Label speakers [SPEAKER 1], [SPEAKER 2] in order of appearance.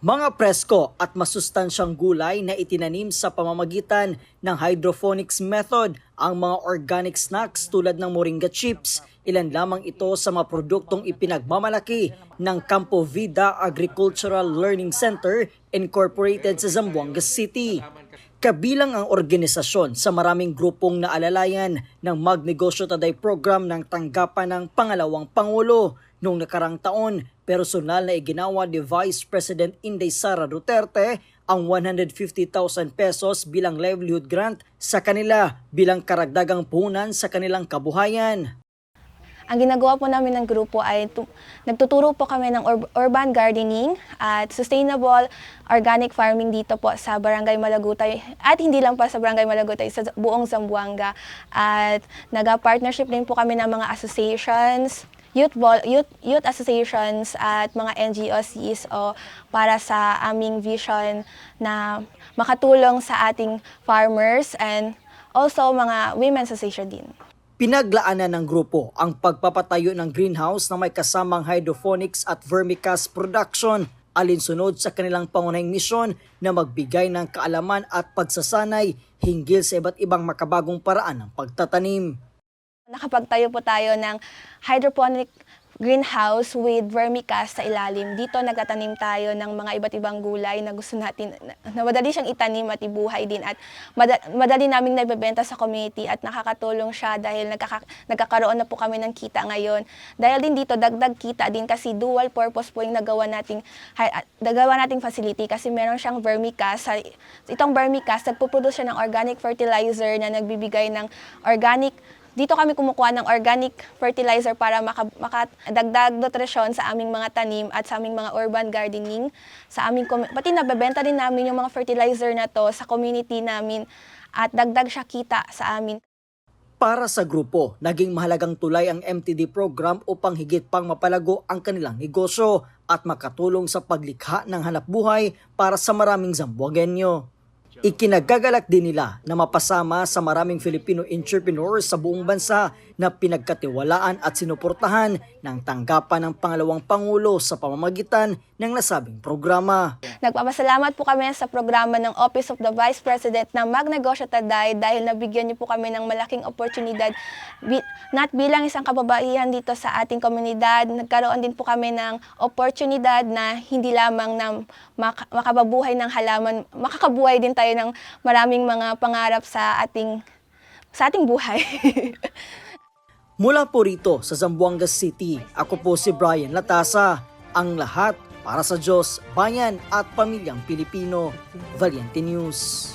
[SPEAKER 1] Mga presko at masustansyang gulay na itinanim sa pamamagitan ng hydroponics method ang mga organic snacks tulad ng moringa chips. Ilan lamang ito sa mga produktong ipinagmamalaki ng Campo Vida Agricultural Learning Center Incorporated sa Zamboanga City. Kabilang ang organisasyon sa maraming grupong naalalayan ng Magnegosyo Taday program ng tanggapan ng pangalawang Pangulo. Noong nakarang taon, personal na iginawa ni Vice President Inday Sara Duterte ang 150,000 pesos bilang livelihood grant sa kanila bilang karagdagang puhunan sa kanilang kabuhayan.
[SPEAKER 2] Ang ginagawa po namin ng grupo ay nagtuturo po kami ng urban gardening at sustainable organic farming dito po sa Barangay Malagutay at hindi lang pa sa Barangay Malagutay, sa buong Zamboanga. At nag-partnership din po kami ng mga associations, youth associations at mga NGOs, CSO para sa aming vision na makatulong sa ating farmers and also mga women's association din.
[SPEAKER 1] Pinaglaanan ng grupo ang pagpapatayo ng greenhouse na may kasamang hydroponics at vermicast production, alinsunod sa kanilang pangunahing misyon na magbigay ng kaalaman at pagsasanay hinggil sa iba't ibang makabagong paraan ng pagtatanim.
[SPEAKER 2] Nakapagtayo po tayo ng hydroponic greenhouse with vermicast sa ilalim. Dito nagtatanim tayo ng mga iba't ibang gulay na gusto natin, na madali siyang itanim at ibuhay din at madali naming naibebenta sa community at nakakatulong siya dahil nagkakaroon na po kami ng kita ngayon. Dahil din dito, dagdag kita din kasi dual purpose po yung nagawa nating facility kasi meron siyang vermicast. Itong vermicast, nagpuproduce siya ng organic fertilizer na nagbibigay ng organic. Dito kami kumukuha ng organic fertilizer para makadagdag nutrisyon sa aming mga tanim at sa aming mga urban gardening. Pati nabebenta din namin yung mga fertilizer na to sa community namin at dagdag siya kita sa amin.
[SPEAKER 1] Para sa grupo, naging mahalagang tulay ang MTD program upang higit pang mapalago ang kanilang negosyo at makatulong sa paglikha ng hanapbuhay para sa maraming Zamboangueño. Ikinagagalak din nila na mapasama sa maraming Filipino entrepreneurs sa buong bansa na pinagkatiwalaan at sinuportahan ng tanggapan ng pangalawang Pangulo sa pamamagitan ng nasabing programa.
[SPEAKER 2] Nagpapasalamat po kami sa programa ng Office of the Vice President ng Magnegosyo Taday dahil nabigyan niyo po kami ng malaking oportunidad not bilang isang kababaihan dito sa ating komunidad. Nagkaroon din po kami ng oportunidad na hindi lamang na makababuhay ng halaman, makakabuhay din tayo ng maraming mga pangarap sa ating buhay.
[SPEAKER 1] Mula po rito sa Zamboanga City, ako po si Brian Latasa, ang lahat para sa Diyos, bayan at pamilyang Pilipino. Valiente News.